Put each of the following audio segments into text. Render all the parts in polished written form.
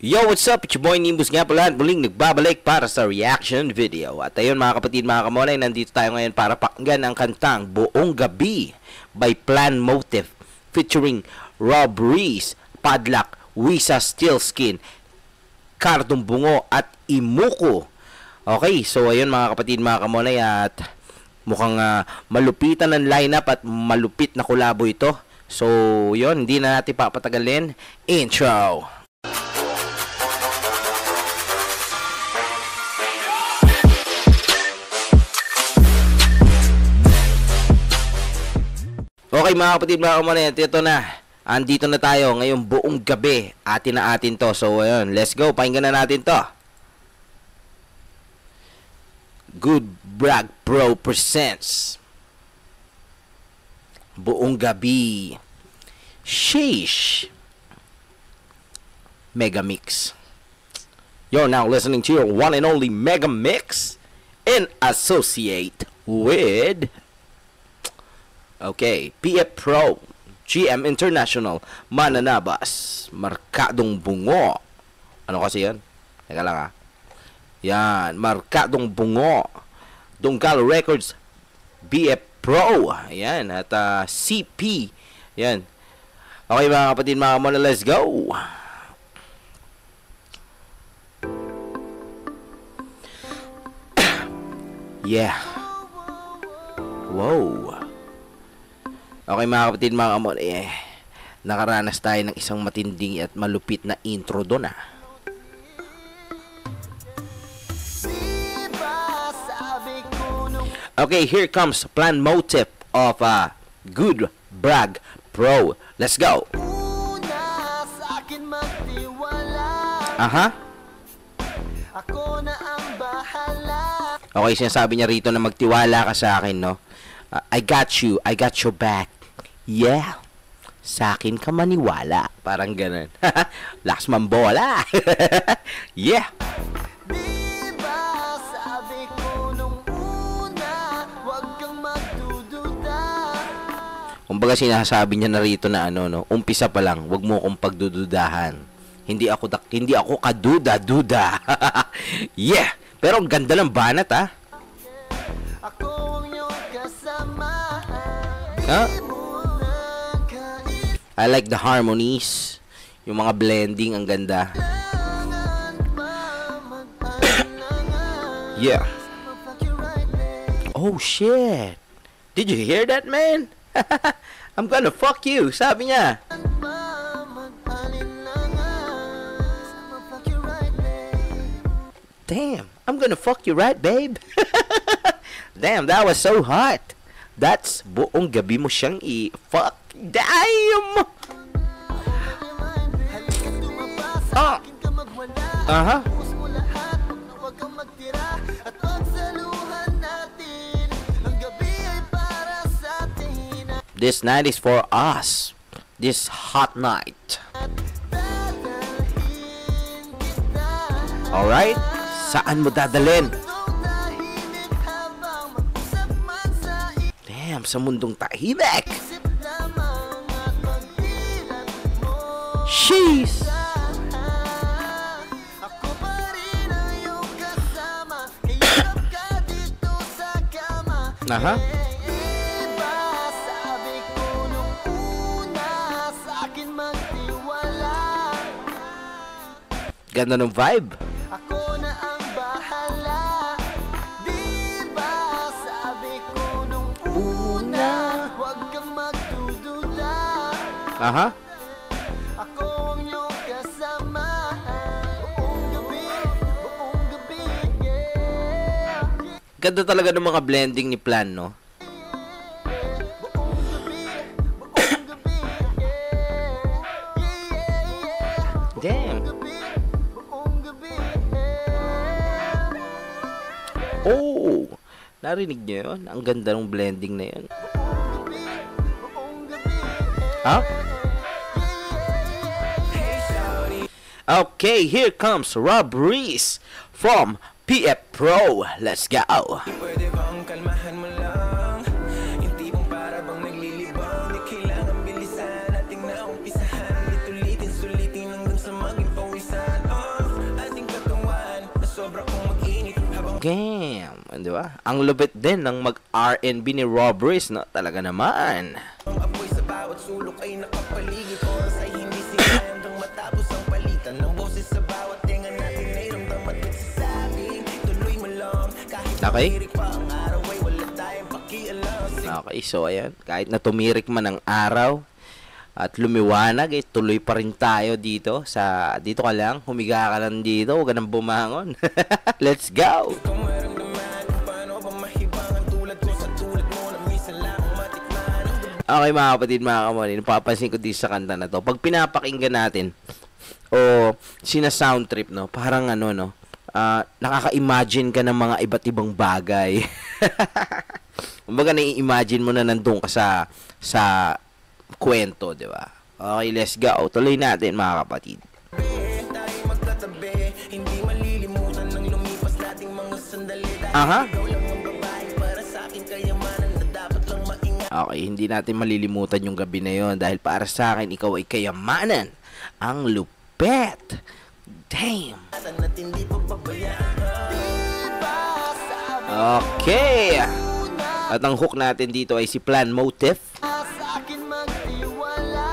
Yo, what's up? It's your boy Nimbus nga pala at muling nagbabalik para sa reaction video. At ayun mga kapatid, mga kamolay, nandito tayo ngayon para pakinggan ang kantang Buong Gabi by Plan Motive featuring Rob Reese, Padlak, Wisa Steelskin, Cardong Bungo at Imuko. Okay, so ayun mga kapatid, mga kamolay, at mukhang malupitan ng lineup at malupit na kolabo ito. So yun, hindi na natin papatagalin. Intro! Okay mga kapatid, mga kamonet, ito na. Andito na tayo ngayong Buong Gabi. Atin na atin to. So ayun, let's go. Pakinggan na natin to. Good Brag Pro presents Buong Gabi. Sheesh. Mega Mix. You're now listening to your one and only Mega Mix in associate with PF Pro, GM International, Mananabas, Markadong Bungo. Ano kasi yan? Teka lang Yan, Markadong Bungo, Donggal Records, BF Pro. Yan, at CP. Yan. Okay mga kapatid, mga kamona, let's go. Yeah. Wow. Okay mga kapatid, mga kamon, nakaranas tayo ng isang matinding at malupit na intro doon Okay, here comes Plan Motive of Good Brag Pro. Let's go. Okay, sinasabi niya rito na magtiwala ka sa akin, no? I got you, I got your back. Yeah, sa akin ka maniwala. Parang ganun. Lakas mambola. Yeah. Kumbaga sinasabi niya na rito na umpisa pa lang, wag mo akong pagdududahan. Hindi ako kaduda-duda. Yeah. Pero ang ganda ng banat I like the harmonies. Yung mga blending, ang ganda. Yeah. Oh shit. Did you hear that, man? I'm gonna fuck you, sabi niya. Damn, I'm gonna fuck you, right, babe? Damn, that was so hot. That's Buong Gabi mo siyang i-fuck. Damn! This night is for us. This hot night. Alright? Saan mo dadalhin? Damn, sa mundong tahimik. Sheesh. Ganda ng vibe. Ganda talaga ng mga blending ni Plan, no? Damn. Oh, narinig niyo yun? Ang ganda ng blending na yun. Okay, here comes Rob Reese from PF Pro. Let's go. Pwede ba ang kalmahan mo lang? Yung tipong para bang naglilibang. Di kailangan bilisan. Ating naumpisahan. Ulit-ulitin, sulitin hanggang sa maging pawisan. Okay, di ba? Ang lupit din ng mag-R&B ni Robris, no? Talaga naman. Ang apoy sa bawat sulok ay nakapaligid. Oras ay hindi sinayang hanggang matapos ang palitan ng boses sa bawat tenga natin ay ramdaman nagsasabing tuloy mo lang kahit tumirik pa ang araw ay wala tayong pakialam. Okay, so ayan, kahit na tumirik man ang araw at lumiwanag, tuloy pa rin tayo dito ka lang, humiga ka lang dito, huwag ka nang bumangon. Let's go! Kung maramdaman kung paano ba mahibangan tulad ko sa tulad mo na minsan lang matikman. Okay mga kapatid, mga kamonin, napapansin ko dito sa kanta na to, pag pinapakinggan natin o sina-sound trip, no, parang ano, no, nakaka-imagine ka ng mga iba't ibang bagay. Kumbaga nai-imagine mo na nandun ka sa kwento, di ba? Okay, let's go. Tuloy natin mga kapatid. Tayo magkatabi, hindi malilimutan ng lumipas nating mga sandali. Aha. Ikaw lang ang babae para sa akin kayamanan na dapat lang maingat. Okay, hindi natin malilimutan yung gabi na yon dahil para sa akin, ikaw ay kayamanan. Ang lupet. Damn. At hindi pa pabayaan. Okay. At ang hook natin dito ay si Plan Motif. Sa akin magtiwala,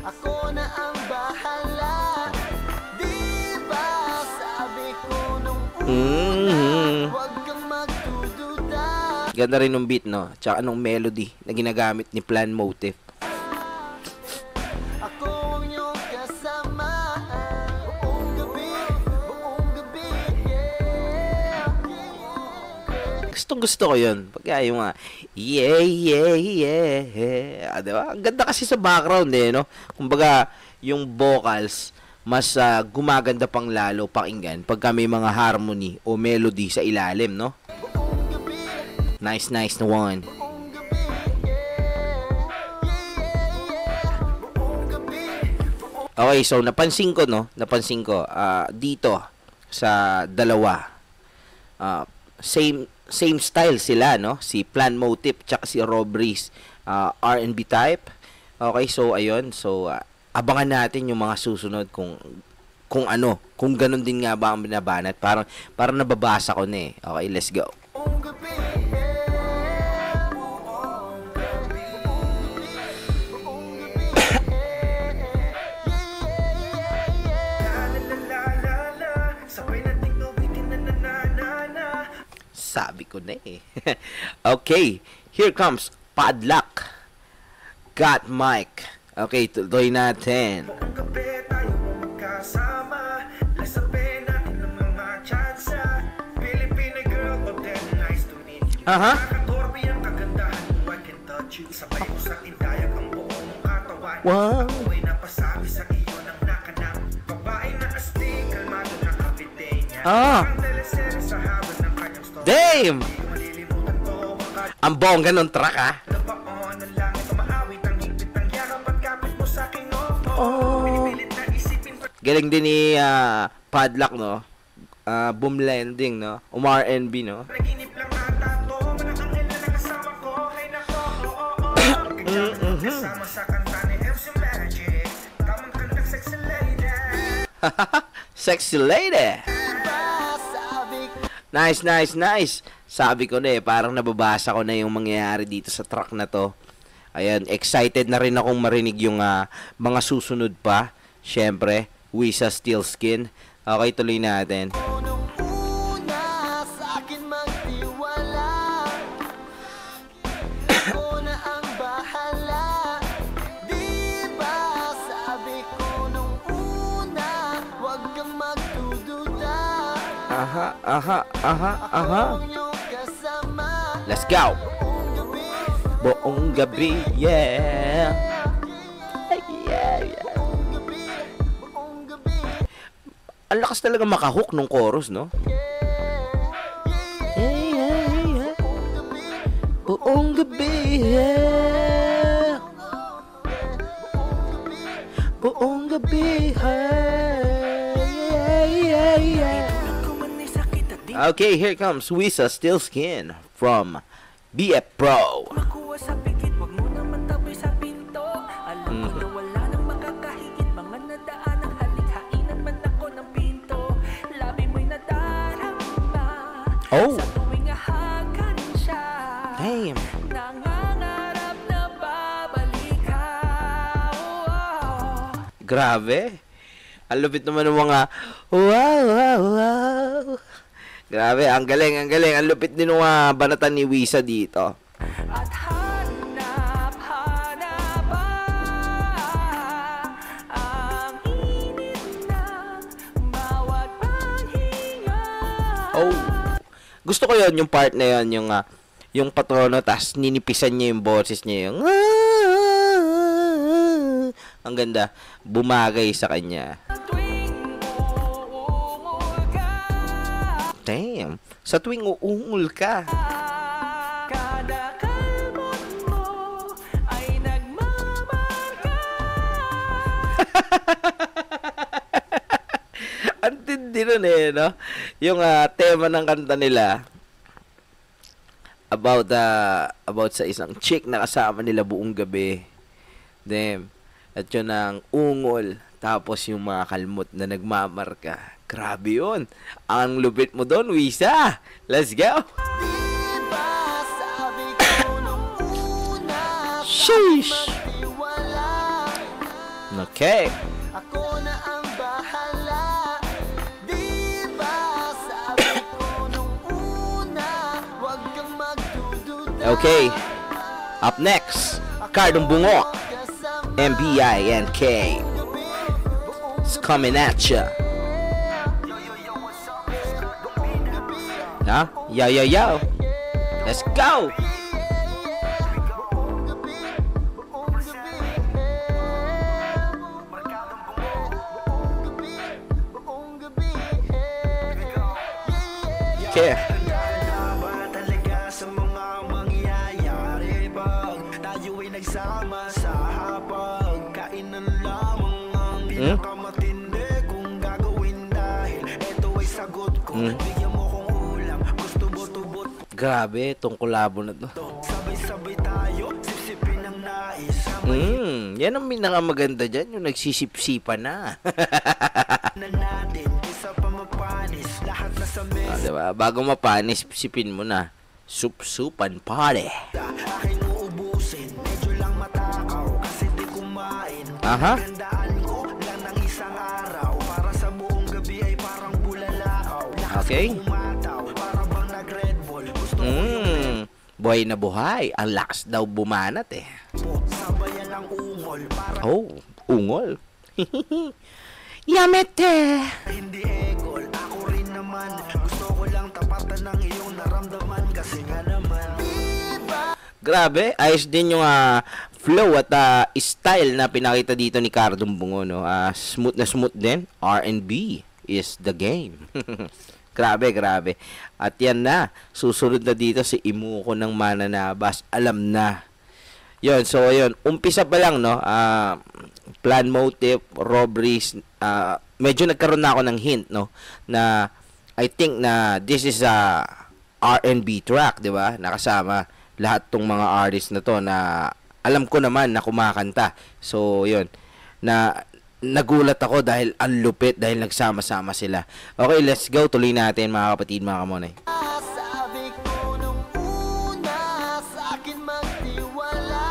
ako na ang bahala. Di ba sabi ko nung huwag kang magdududa. Ganda rin ng beat, no? Tsaka anong melody na ginagamit ni Plan Motif. Ako ang iyong kasama buong gabi, yeah. Gusto ko yun. Pagka yung mga, yeah, yeah, yeah. Diba? Ang ganda kasi sa background, no? Kumbaga, yung vocals, mas gumaganda pang lalo pakinggan pagka may mga harmony o melody sa ilalim, no? Nice na one. Okay, so napansin ko dito sa dalawa, same style sila, no? Si Plan Motif tsaka si Robris, R&B type. Okay, so ayun, so abangan natin yung mga susunod kung ganun din nga ba ang binabanat. Parang nababasa ko na eh. Okay, let's go. Sabi ko na eh. Okay, here comes Padlock. Got Mike. Okay, tuloy natin. Buong gabi tayo magkasama, lasapin natin ng mga tsansa. Filipino girl, but then nice to meet you. Nakakatorbi ang kagandahan mo, I can touch you. Sabay ko sa indayag ang buong katawan. Wow. Ako ay napasabi sa iyo ng nakanang babae na astig, kalmado na kapitenya. Ang teleserye sa habang ng kanyang story. Damn! Ang bongga ng track, Galing din ni Padlock, no? Boom landing, no? R&B, no? Sexy lady. Nice. Sabi ko na eh, parang nababasa ko na yung mangyayari dito sa track na to. Ayan, excited na rin akong marinig yung mga susunod pa. Syempre, Wisa Steel Skin. Okay, tuloy natin. Aha. Let's go. Buong gabi, yeah. Ang lakas talaga makahook nung chorus, no? Yeah. Buong gabi, yeah. Buong gabi, yeah. Okay, here comes Wisa Steel Skin from BF Pro. Makuha sa pikit, wag mo naman taboy sa pinto. Alam ko na wala nang makakahigit. Mga nadaan ang halikainan man ako ng pinto. Labi mo'y nadaan. Oh. Sa tuwing hahagan siya, Damn. nangangarap na babalik ka. Grabe. Ang lupit naman ng mga wow, wow, wow. Grabe, ang galing, ang galing. Ang lupit din ng mga banatan ni Wisa dito. At hanap pa ang init ng bawat paghinga. Oh. Gusto ko yon yung part na yon, yung patrono, tas ninipisan niya yung boses niya, yung ang ganda, bumagay sa kanya. Tuwing uungol ka, Damn, sa tuwing uungol ka. kada kalmot mo ay nagmamarka. Ang tindi nun no? Yung tema ng kanta nila about sa isang chick na kasama nila buong gabi. Damn. At yun ang ungol. Tapos yung mga kalmot na nagmamarka. Grabe yun. Ang lupit mo doon, Wisa. Let's go. Diba sabi ko nung una, Sheesh. magtiwala, Okay. ako na ang bahala. Diba sabi ko nung una, wag kang magdududa. Okay. Up next, Cardong Bungo. MBINK. It's coming at ya. Huh? Yo, yo, yo. Let's go. Okay. Handa ba talaga sa mga mangyayari pag tayo ay nagsama sa hapag? Kainan lamang ang pinakamatindi kung gagawin dahil eto ay sagot ko. Bigyan mo kong ulam, gusto bot-bot. Grabe, tong kolabo na to. Sabay-sabay tayo, sipsipin ang nais. Yan ang pinakamaganda dyan, yung nagsisipsipa na. Na natin, isa pa mapanis, lahat na sa mesa. Diba? Bago mapanis, sipin mo na. Sup-supan pare. Aking uubusin, medyo lang matakaw kasi di kumain. Aha. Tandaan ko lang ng isang araw para sa buong gabi ay parang bulalakaw. Lakas Okay. ko umataw, para bang nag-Red Bull. Gusto ko yung Buhay na buhay. Ang lakas daw bumanat eh. po, sabayan ng ungol para Oh, ungol. Yamete. hindi egol. Ako rin naman, gusto ko lang tapatan ng iyong naramdaman kasi nga naman. Grabe, ayos din yung flow at style na pinakita dito ni Cardong Bungo, no? Smooth na smooth din. R&B is the game. Grabe, grabe. At yan na, susunod na dito si Imuko ng Mananabas. Alam na. Yun, so yun, umpisa pa lang, no? Plan motive, robberies, medyo nagkaroon na ako ng hint, no? Na I think na this is a R&B track, di ba? Nakasama lahat tong mga artists na to na alam ko naman na kumakanta. So, yun. Nagulat ako dahil ang lupit dahil nagsama-sama sila. Okay, let's go. Tuloy natin mga kapatid, mga kamonay. Sabi ko nung una, sa akin magtiwala,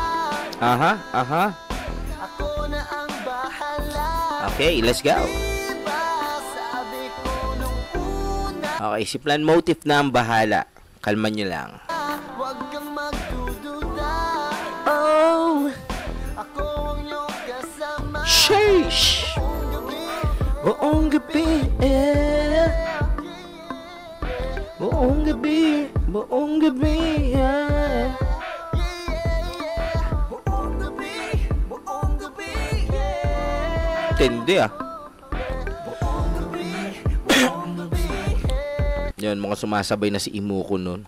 Aha. ako na ang bahala. Okay, let's go. Diba sabi ko nung una, Okay, si Plan Motive na ang bahala. Kalman nyo lang. wag kang magdududa, Oh, ako ang iyong kasama. sheesh. Buong gabi, eh. Buong gabi, eh. Buong gabi, yeah. Tindi Yan, mga sumasabay na si Imuko nun.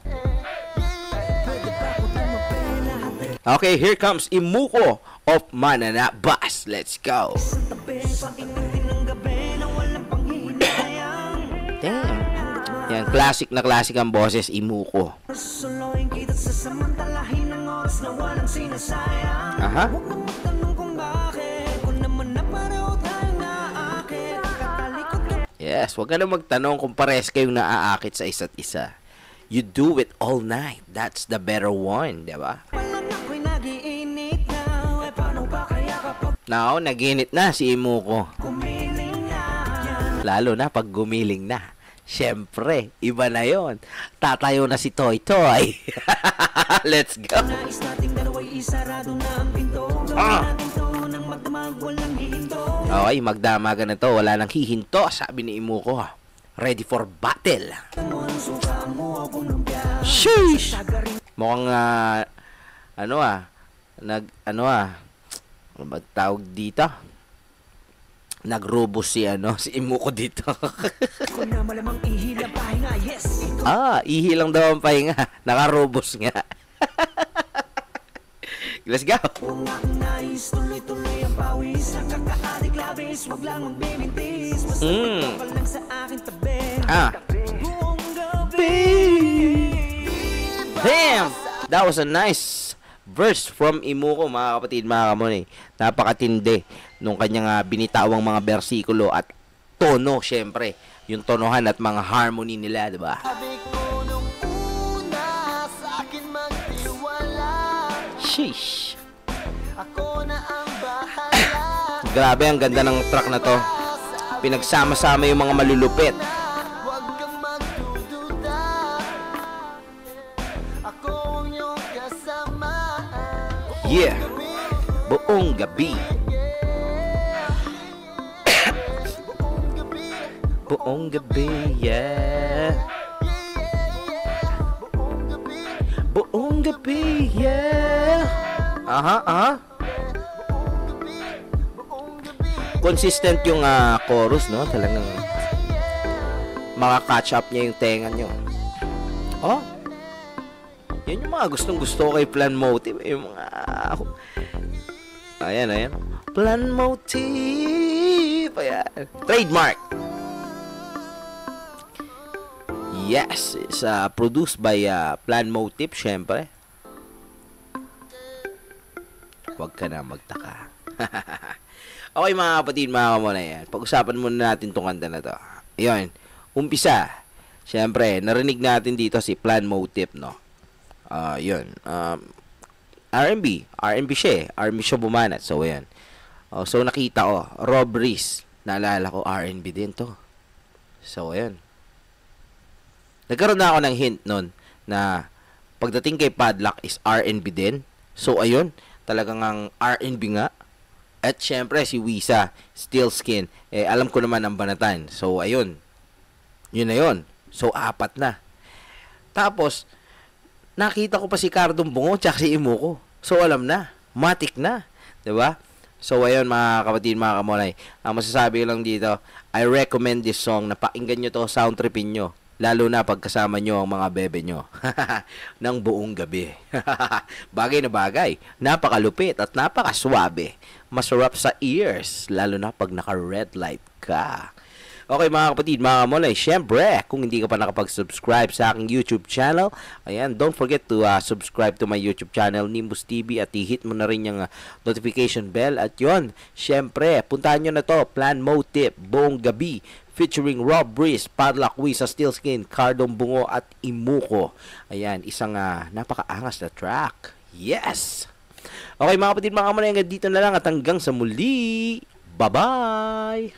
Okay, here comes Imuko of Mananabas. Let's go. Damn. Yan, classic na classic ang boses, Imuko. Suluhin kita sa samantalahin ng oras na walang sinasayang. Aha. Huwag na magtanong kung bakit, kung naman na pareho tayong naaakit. Katalikod ka Yes, wag ka na magtanong kung pares kayong naaakit sa isa't isa. You do it all night. That's the better one, di ba? Walang ako'y nag-iinit na. Paano ba kaya kapag Now, naginit na si Imuko. kumiling na? Lalo na pag gumiling na. Siyempre, iba na yon. Tatayo na si Toy Toy. Let's go. Nais nating dalawa'y isarado na ang pinto. Gawin natin to nang magdamag, walang hihinto. Okay, magdamagan na to. Wala nang hihinto, sabi ni Imuko. Ready for battle. Mo ang suka mo ako lumpia. Sheesh! Sagarin Mukhang, ano ba tawag dito? Nagrubos si Imuko dito. ko na malamang ihilang pahinga. Yes, ito Ihi lang daw ang pahinga. Nakarubos nga. Let's go. ang aking nais. Tuloy-tuloy ang pawis. Ang kakaadik labis. Wag lang magbimintis. Basta magpapal lang sa aking tabi. Buong gabi. Damn! That was a nice verse from Imuko, mga kapatid, mga kamonay. Napakatindi nung kanyang binitawang mga bersikulo at tono, syempre. Yung tonohan at mga harmony nila, di ba? Sabi ko nung una, sa akin magtiwala. Sheesh! Ako na ang bahala. Grabe, ang ganda ng track na to. Pinagsama-sama yung mga malulupit. Huwag kang magdududa. Ako ang iyong kasama. Yeah! Buong gabi. Buong gabi. Buong gabi, yeah. Buong gabi. Buong gabi, yeah. Buong gabi. Consistent yung chorus, no? Talagang maka-catch up niya yung tenga nyo. Yan yung mga gustong-gusto kay Plan Motive. Yung mga... Ayan. Plan Motive. Ayan. Trademark. Yes. It's produced by Plan Motive, syempre. Huwag ka na magtaka. Okay, mga kapatid, mga kamonay. Pag-usapan muna natin tong kanta na to. Ayun. Umpisa. Syempre, narinig natin dito si Plan Motive, no? Yun. R&B siya eh. R&B siya bumanat. So, ayan. So, nakita ko. Rob Reese. Naalala ko, R&B din to. So, ayan. Nagkaroon na ako ng hint nun na pagdating kay Padlock is R&B din. So, ayun. Talagang ang R&B nga. At syempre, si Wisa, Steel Skin. Alam ko naman ang banatan. So, ayun. Yun na yun. So, 4 na. Tapos, nakita ko pa si Cardong Bungo tsaka si Imuko. So, alam na. Matik na. 'Di ba? So, ayun mga kapatid, mga kamonay. Ang masasabi ko lang dito, I recommend this song na pakinggan nyo to, sound tripin nyo. Lalo na pagkasama nyo ang mga bebe nyo. Ng buong gabi. Bagay na bagay. Napakalupit at napakaswabe. Masarap sa ears. Lalo na pag naka-red light ka. Okay mga kapatid, mga kamolay, syempre, kung hindi ka pa nakapag-subscribe sa aking YouTube channel, ayan, don't forget to subscribe to my YouTube channel, Nimbus TV, at i-hit mo na rin yung notification bell. At yon, syempre, puntahan nyo na to, Plan Motive, Buong Gabi, featuring Rob Reese, Padlock, Wisa, Steel Skin, Cardong Bungo, at Imuko. Ayan, isang napakaangas na track. Yes! Okay mga kapatid, mga kamolay, hanggang dito na lang at hanggang sa muli. Bye-bye!